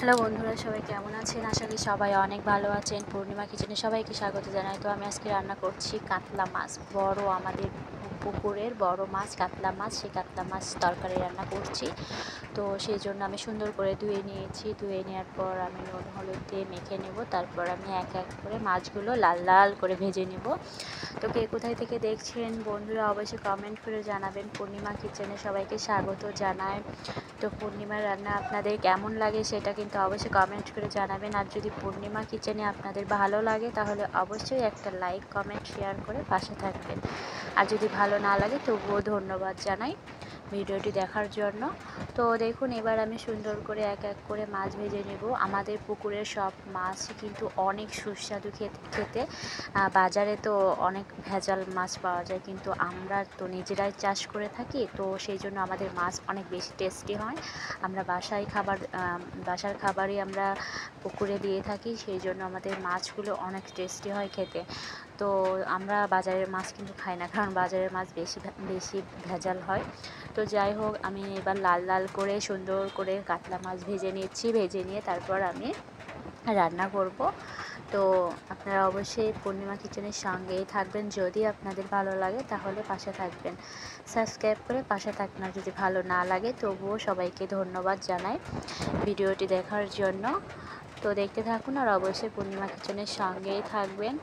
Hello বন্ধুরা, সবাই কেমন আছেন? আশা করি সবাই অনেক ভালো আছেন। পূর্ণিমা কিচেনে সবাইকে স্বাগত জানাই। তো আমি আজকে রান্না করছি কাতলা মাছ, বড় আমাদের পুকুরের বড় মাছ কাতলা মাছ। সেই কাতলা মাছ তরকারি রান্না করছি। তো সেই জন্য আমি সুন্দর করে ধুয়ে নিয়েছি। ধুয়ে নেওয়ার পর আমি নুন হলুদ দিয়ে মেখে নেব। তারপর আমি এক এক করে মাছগুলো লাল লাল করে ভেজে নেব। তো কে কোথায় থেকে দেখছেন বন্ধুরা অবশ্যই কমেন্ট করে জানাবেন। পূর্ণিমা কিচেনে সবাইকে স্বাগত জানাই। তো পূর্ণিমার রান্না আপনাদের কেমন লাগে সেটা কিন্তু অবশ্যই কমেন্ট করে জানাবেন। আর যদি পূর্ণিমা কিচেনে আপনাদের ভালো লাগে তাহলে অবশ্যই একটা লাইক কমেন্ট শেয়ার করে পাশে থাকবেন। আর যদি ভালো না লাগে তবুও ধন্যবাদ জানাই ভিডিওটি দেখার জন্য। তো দেখুন, এবার আমি সুন্দর করে এক এক করে মাছ ভেজে নেব। আমাদের পুকুরের সব মাছই কিন্তু অনেক সুস্বাদু খেতে। বাজারে তো অনেক ভেজাল মাছ পাওয়া যায়, কিন্তু আমরা তো নিজেরাই চাষ করে থাকি, তো সেই জন্য আমাদের মাছ অনেক বেশি টেস্টি হয়। আমরা বাসার খাবারই আমরা পুকুরে দিয়ে থাকি, সেই জন্য আমাদের মাছগুলো অনেক টেস্টি হয় খেতে। তো আমরা বাজারের মাছ কিন্তু খাই না, কারণ বাজারের মাছ বেশি ভেজাল হয়। তো যাই হোক, আমি এবার লাল লাল করে সুন্দর করে কাতলা মাছ ভেজে নিচ্ছি। ভেজে নিয়ে তারপর আমি রান্না করব। তো আপনারা অবশ্যই পূর্ণিমা কিচেনের সঙ্গেই থাকবেন। যদি আপনাদের ভালো লাগে তাহলে পাশে থাকবেন, সাবস্ক্রাইব করে পাশে থাকবেন। আর যদি ভালো না লাগে তবুও সবাইকে ধন্যবাদ জানাই ভিডিওটি দেখার জন্য। তো দেখতে থাকুন আর অবশ্যই পূর্ণিমা কিচেনের সঙ্গেই থাকবেন।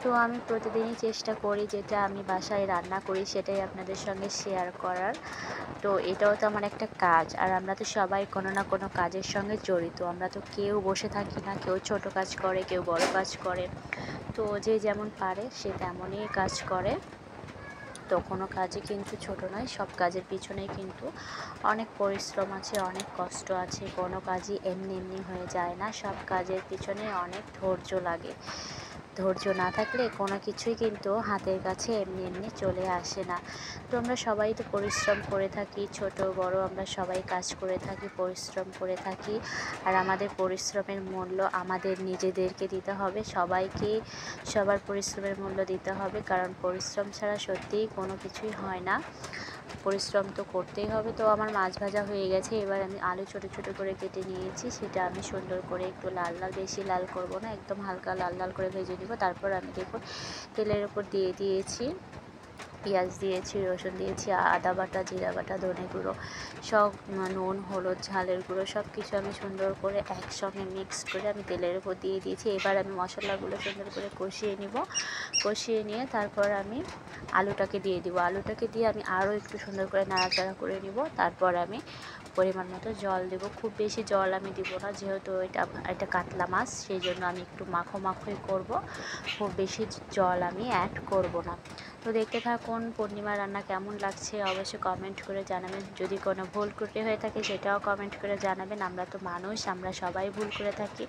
তো আমি প্রতিদিনই চেষ্টা করি যেটা আমি বাসায় রান্না করি সেটাই আপনাদের সঙ্গে শেয়ার করার। তো এটাও তো আমার একটা কাজ, আর আমরা তো সবাই কোনো না কোনো কাজের সঙ্গে জড়িত। আমরা তো কেউ বসে থাকি না, কেউ ছোট কাজ করে, কেউ বড় কাজ করে। তো যে যেমন পারে সে তেমনই কাজ করে। তো কোনো কাজই কিন্তু ছোট নয়, সব কাজের পিছনেই কিন্তু অনেক পরিশ্রম আছে, অনেক কষ্ট আছে। কোনো কাজই এমনি এমনি হয়ে যায় না, সব কাজের পিছনে অনেক ধৈর্য লাগে। ধৈর্য না থাকলে কোনো কিছুই কিন্তু হাতের কাছে এমনি এমনি চলে আসে না। তো আমরা সবাই তো পরিশ্রম করে থাকি, ছোট বড় আমরা সবাই কাজ করে থাকি, পরিশ্রম করে থাকি। আর আমাদের পরিশ্রমের মূল্য আমাদের নিজেদেরকে দিতে হবে, সবাইকে সবার পরিশ্রমের মূল্য দিতে হবে, কারণ পরিশ্রম ছাড়া সত্যিই কোনো কিছুই হয় না। পরিশ্রম তো করতেই হবে। তো আমার মাছ ভাজা হয়ে গেছে। এবার আমি আলু ছোট ছোট করে কেটে নিয়েছি, সেটা আমি সুন্দর করে একটু লাল লাল, বেশি লাল করব না, একদম হালকা লাল লাল করে ভেজে নিব। তারপর আমি দেখুন তেলের উপর দিয়ে দিয়েছি পেঁয়াজ দিয়েছি, রসুন দিয়েছি, আদা বাটা, জিরা বাটা, ধনে গুঁড়ো, সব নুন হলুদ ঝালের গুঁড়ো সব কিছু আমি সুন্দর করে একসঙ্গে মিক্সড করে আমি তেলের উপর দিয়ে দিয়েছি। এবার আমি মশলাগুলো সুন্দর করে কষিয়ে নিব। কষিয়ে নিয়ে তারপর আমি আলুটাকে দিয়ে দিব। আলুটাকে দিয়ে আমি আরও একটু সুন্দর করে নাড়াচাড়া করে নিব। তারপর আমি পরিমাণ মতো জল দেব। খুব বেশি জল আমি দিব না, যেহেতু এটা কাতলা মাছ, সেই জন্য আমি একটু মাখো মাখোই করব, খুব বেশি জল আমি অ্যাড করব না। তো দেখতে থাকুন পূর্ণিমা রান্না কেমন লাগছে অবশ্যই কমেন্ট করে জানাবেন। যদি কোনো ভুল ত্রুটি হয়ে থাকে সেটাও কমেন্ট করে জানাবেন। আমরা তো মানুষ, আমরা সবাই ভুল করে থাকি,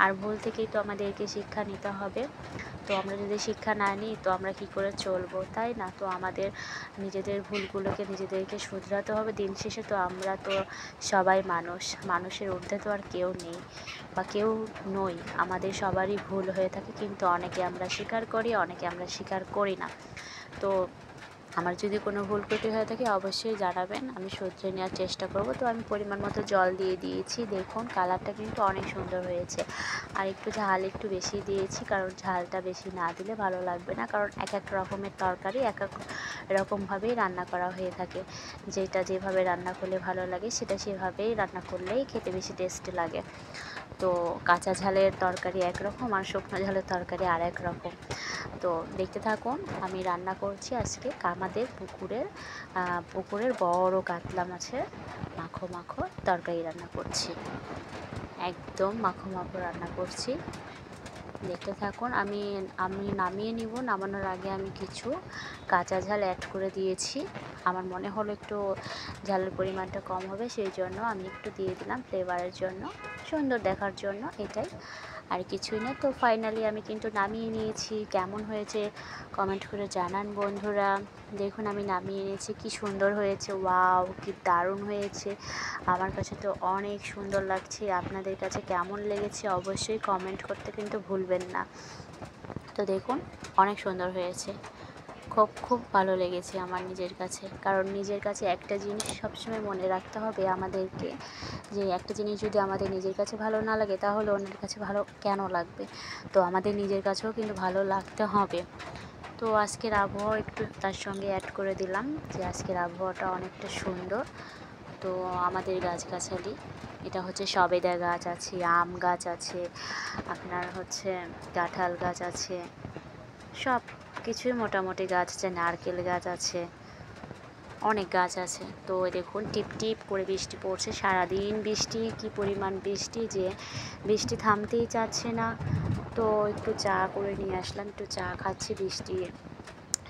আর ভুল থেকেই তো আমাদেরকে শিক্ষা নিতে হবে। তো আমরা যদি শিক্ষা না নিই তো আমরা কী করে চলবো, তাই না? তো আমাদের নিজেদের ভুলগুলোকে নিজেদেরকে শুধরাতে হবে। দিন শেষে তো আমরা তো সবাই মানুষ, মানুষের ঊর্ধ্বে তো আর কেউ নেই বা কেউ নই। আমাদের সবারই ভুল হয়ে থাকে, কিন্তু অনেকে আমরা স্বীকার করি, অনেকে আমরা স্বীকার করি না। তো আমার যদি কোনো ভুল ত্রুটি হয়ে থাকে অবশ্যই জানাবেন, আমি শুধরে নেওয়ার চেষ্টা করব। তো আমি পরিমাণ মতো জল দিয়ে দিয়েছি। দেখুন কালারটা কিন্তু অনেক সুন্দর হয়েছে। আর একটু ঝাল একটু বেশি দিয়েছি, কারণ ঝালটা বেশি না দিলে ভালো লাগবে না, কারণ এক এক রকমের তরকারি এক এক রকমভাবেই রান্না করা হয়ে থাকে। যেটা যেভাবে রান্না করলে ভালো লাগে সেটা সেভাবেই রান্না করলেই খেতে বেশি টেস্টি লাগে। তো কাঁচা ঝালের তরকারি একরকম আর শুকনো ঝালের তরকারি আর এক রকম। তো দেখতে থাকুন, আমি রান্না করছি আজকে আমাদের পুকুরের বড় কাতলা মাছের মাখো মাখো তরকারি রান্না করছি, একদম মাখো মাখো রান্না করছি। দেখতে থাকুন। আমি আমি নামিয়ে নিব। নামানোর আগে আমি কিছু কাঁচা ঝাল অ্যাড করে দিয়েছি। আমার মনে হলো একটু ঝালের পরিমাণটা কম হবে, সেই জন্য আমি একটু দিয়ে দিলাম ফ্লেভারের জন্য, সুন্দর দেখার জন্য, এটাই, আর কিছুই না। তো ফাইনালি আমি কিন্তু নামিয়ে নিয়েছি। কেমন হয়েছে কমেন্ট করে জানান বন্ধুরা। দেখুন আমি নামিয়ে নিয়েছি, কি সুন্দর হয়েছে, ওয়াও কি দারুণ হয়েছে। আমার কাছে তো অনেক সুন্দর লাগছে। আপনাদের কাছে কেমন লেগেছে অবশ্যই কমেন্ট করতে কিন্তু ভুলবেন না। তো দেখুন অনেক সুন্দর হয়েছে, খুব খুব ভালো লেগেছে আমার নিজের কাছে। কারণ নিজের কাছে একটা জিনিস সবসময় মনে রাখতে হবে আমাদেরকে, যে একটা জিনিস যদি আমাদের নিজের কাছে ভালো না লাগে তাহলে অন্যের কাছে ভালো কেন লাগবে। তো আমাদের নিজের কাছেও কিন্তু ভালো লাগতে হবে। তো আজকের আবহাওয়া একটু তার সঙ্গে অ্যাড করে দিলাম, যে আজকের আবহাওয়াটা অনেকটা সুন্দর। তো আমাদের গাছগাছালি, এটা হচ্ছে সবেদা গাছ আছে, আম গাছ আছে, আপনার হচ্ছে কাঁঠাল গাছ আছে, সব কিছুই মোটামুটি গাছ আছে, নারকেল গাছ আছে, অনেক গাছ আছে। তো দেখুন টিপ টিপ করে বৃষ্টি পড়ছে, সারাদিন বৃষ্টি, কি পরিমাণ বৃষ্টি যে বৃষ্টি থামতেই চাচ্ছে না। তো একটু চা করে নিয়ে আসলাম, একটু চা খাচ্ছি, বৃষ্টি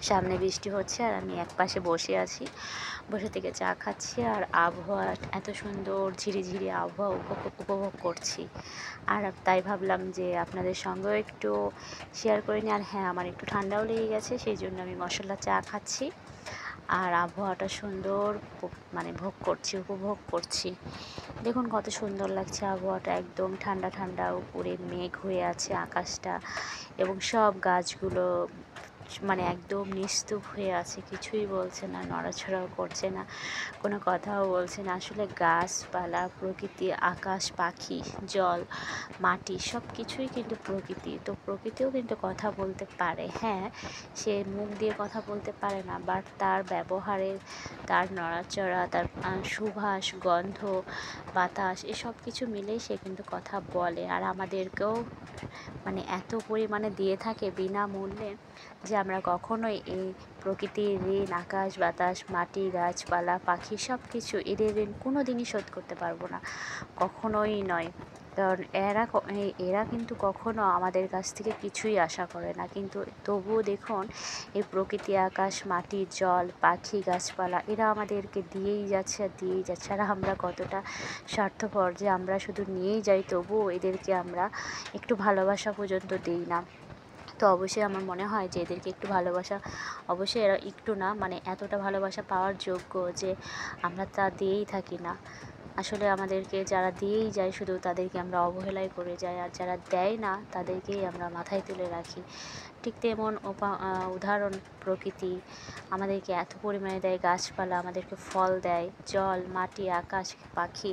সামনে বৃষ্টি হচ্ছে আর আমি এক পাশে বসে আছি, বসে থেকে চা খাচ্ছি আর আবহাওয়া এত সুন্দর ঝিরিঝিরি আবহাওয়া উপভোগ করছি। আর তাই ভাবলাম যে আপনাদের সঙ্গেও একটু শেয়ার করে নিই। আর হ্যাঁ, আমার একটু ঠান্ডাও লেগে গেছে, সেই জন্য আমি মশলা চা খাচ্ছি আর আবহাওয়াটা সুন্দর মানে উপভোগ করছি। দেখুন কত সুন্দর লাগছে আবহাওয়াটা, একদম ঠান্ডা ঠান্ডা, উপরে মেঘ হয়ে আছে আকাশটা, এবং সব গাছগুলো মানে একদম নিস্তুপ হয়ে আছে, কিছুই বলছে না, নড়াচড়াও করছে না, কোনো কথাও বলছে না। আসলে গাছপালা, প্রকৃতি, আকাশ, পাখি, জল, মাটি সব কিছুই কিন্তু প্রকৃতি। তো প্রকৃতিও কিন্তু কথা বলতে পারে। হ্যাঁ, সে মুখ দিয়ে কথা বলতে পারে না, বাট তার ব্যবহারে, তার নড়াচড়া, তার সুবাস, গন্ধ, বাতাস, এসব কিছু মিলেই সে কিন্তু কথা বলে। আর আমাদেরকেও মানে এত পরিমাণে দিয়ে থাকে বিনামূল্যে, যে আমরা কখনোই এই প্রকৃতির ঋণ, আকাশ বাতাস, মাটি, গাছপালা, পাখি সব কিছু, এদের ঋণ কোনো দিনই শোধ করতে পারবো না, কখনোই নয়। কারণ এরা কিন্তু কখনো আমাদের কাছ থেকে কিছুই আশা করে না, কিন্তু তবুও দেখুন এই প্রকৃতি, আকাশ, মাটি, জল, পাখি, গাছপালা, এরা আমাদেরকে দিয়েই যাচ্ছে আর দিয়েই যাচ্ছে। আর আমরা কতটা স্বার্থপর যে আমরা শুধু নিয়েই যাই, তবুও এদেরকে আমরা একটু ভালোবাসা পর্যন্ত দিই না। তো অবশ্যই আমার মনে হয় যে এদেরকে একটু ভালোবাসা, অবশ্যই এরা একটু না, মানে এতটা ভালোবাসা পাওয়ার যোগ্য যে আমরা তা দিয়েই থাকি না। আসলে আমাদেরকে যারা দিয়েই যায় শুধু, তাদেরকে আমরা অবহেলাই করে যাই, আর যারা দেয় না তাদেরকেই আমরা মাথায় তুলে রাখি। ঠিক তেমন উদাহরণ প্রকৃতি আমাদেরকে এত পরিমাণে দেয়, গাছপালা আমাদেরকে ফল দেয়, জল, মাটি, আকাশ, পাখি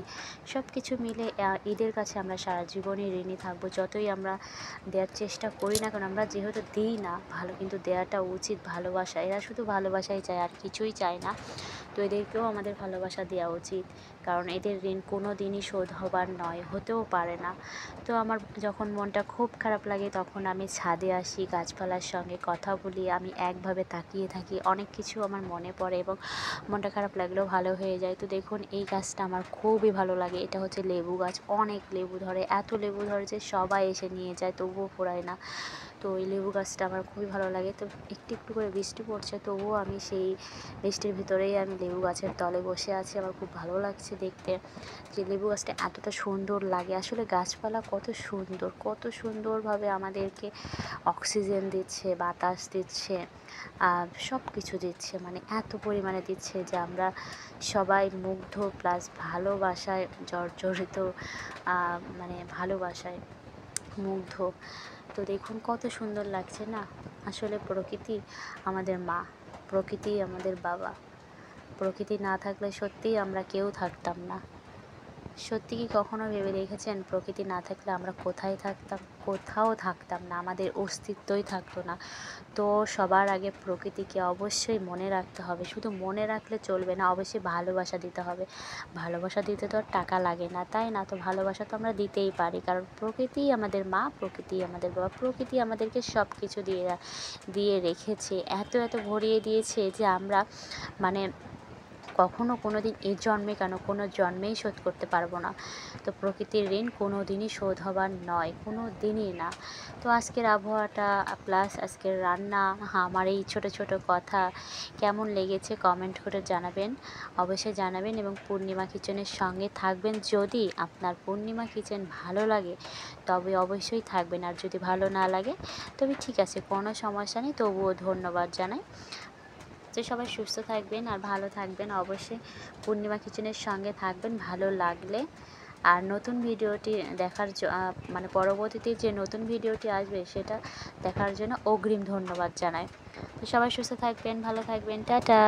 সব কিছু মিলে এদের কাছে আমরা সারা জীবনই ঋণী থাকবো। যতই আমরা দেওয়ার চেষ্টা করি না কারণ, আমরা যেহেতু দিই না ভালো, কিন্তু দেওয়াটা উচিত। ভালোবাসা, এরা শুধু ভালোবাসাই চায় আর কিছুই চায় না। তো এদেরকেও আমাদের ভালোবাসা দেওয়া উচিত, কারণ এদের ঋণ কোনো দিনই শোধ হবার নয়, হতেও পারে না। তো আমার যখন মনটা খুব খারাপ লাগে তখন আমি ছাদে আসি, গাছপালার সঙ্গে কথা বলি, আমি একভাবে তাকিয়ে থাকি, অনেক কিছু আমার মনে পড়ে এবং মনটা খারাপ লাগলেও ভালো হয়ে যায়। তো দেখুন এই গাছটা আমার খুবই ভালো লাগে, এটা হচ্ছে লেবু গাছ, অনেক লেবু ধরে, এত লেবু ধরে যে সবাই এসে নিয়ে যায়, তবুও ফোরায় না। তো এই লেবু গাছটা আমার খুবই ভালো লাগে। তো একটু একটু করে বৃষ্টি পড়ছে, তবুও আমি সেই বৃষ্টির ভিতরেই আমি লেবু গাছের তলে বসে আছি। আমার খুব ভালো লাগছে দেখতে যে লেবু গাছটা এতটা সুন্দর লাগে। আসলে গাছপালা কত সুন্দর, কত সুন্দরভাবে আমাদেরকে অক্সিজেন দিচ্ছে, বাতাস দিচ্ছে, সব কিছু দিচ্ছে, মানে এত পরিমাণে দিচ্ছে যে আমরা সবাই মুগ্ধ, প্লাস ভালোবাসায় জর্জরিত, মানে ভালোবাসায় মুগ্ধ। তো দেখুন কত সুন্দর লাগছে না। আসলে প্রকৃতি আমাদের মা, প্রকৃতি আমাদের বাবা। প্রকৃতি না থাকলে সত্যিই আমরা কেউ থাকতাম না। সত্যি কি কখনো ভেবে দেখেছেন, প্রকৃতি না থাকলে আমরা কোথায় থাকতাম? কোথাও থাকতাম না, আমাদের অস্তিত্বই থাকতো না। তো সবার আগে প্রকৃতিকে অবশ্যই মনে রাখতে হবে। শুধু মনে রাখলে চলবে না, অবশ্যই ভালোবাসা দিতে হবে। ভালোবাসা দিতে তো আর টাকা লাগে না, তাই না? তো ভালোবাসা তো আমরা দিতেই পারি, কারণ প্রকৃতিই আমাদের মা, প্রকৃতিই আমাদের বাবা। প্রকৃতি আমাদেরকে সব কিছু দিয়ে রেখেছে, এত এত ভরিয়ে দিয়েছে যে আমরা মানে কখনো কোনো দিন এই জন্মে কেন, কোনো জন্মেই শোধ করতে পারবো না। তো প্রকৃতির ঋণ কোনো দিনই শোধ হবার নয়, কোনো দিনই না। তো আজকের আবহাওয়াটা প্লাস আজকের রান্না, আমার এই ছোট ছোট কথা কেমন লেগেছে কমেন্ট করে জানাবেন, অবশ্যই জানাবেন। এবং পূর্ণিমা কিচেনের সঙ্গে থাকবেন। যদি আপনার পূর্ণিমা কিচেন ভালো লাগে তবে অবশ্যই থাকবেন, আর যদি ভালো না লাগে তবে ঠিক আছে, কোনো সমস্যা নেই, তবুও ধন্যবাদ জানাই। তো সবাই সুস্থ থাকবেন আর ভালো থাকবেন, অবশ্যই পূর্ণিমা কিচেনের সঙ্গে থাকবেন ভালো লাগলে। আর নতুন ভিডিওটি দেখার মানে পরবর্তীতে যে নতুন ভিডিওটি আসবে সেটা দেখার জন্য অগ্রিম ধন্যবাদ জানাই। তো সবাই সুস্থ থাকবেন, ভালো থাকবেন, টাটা।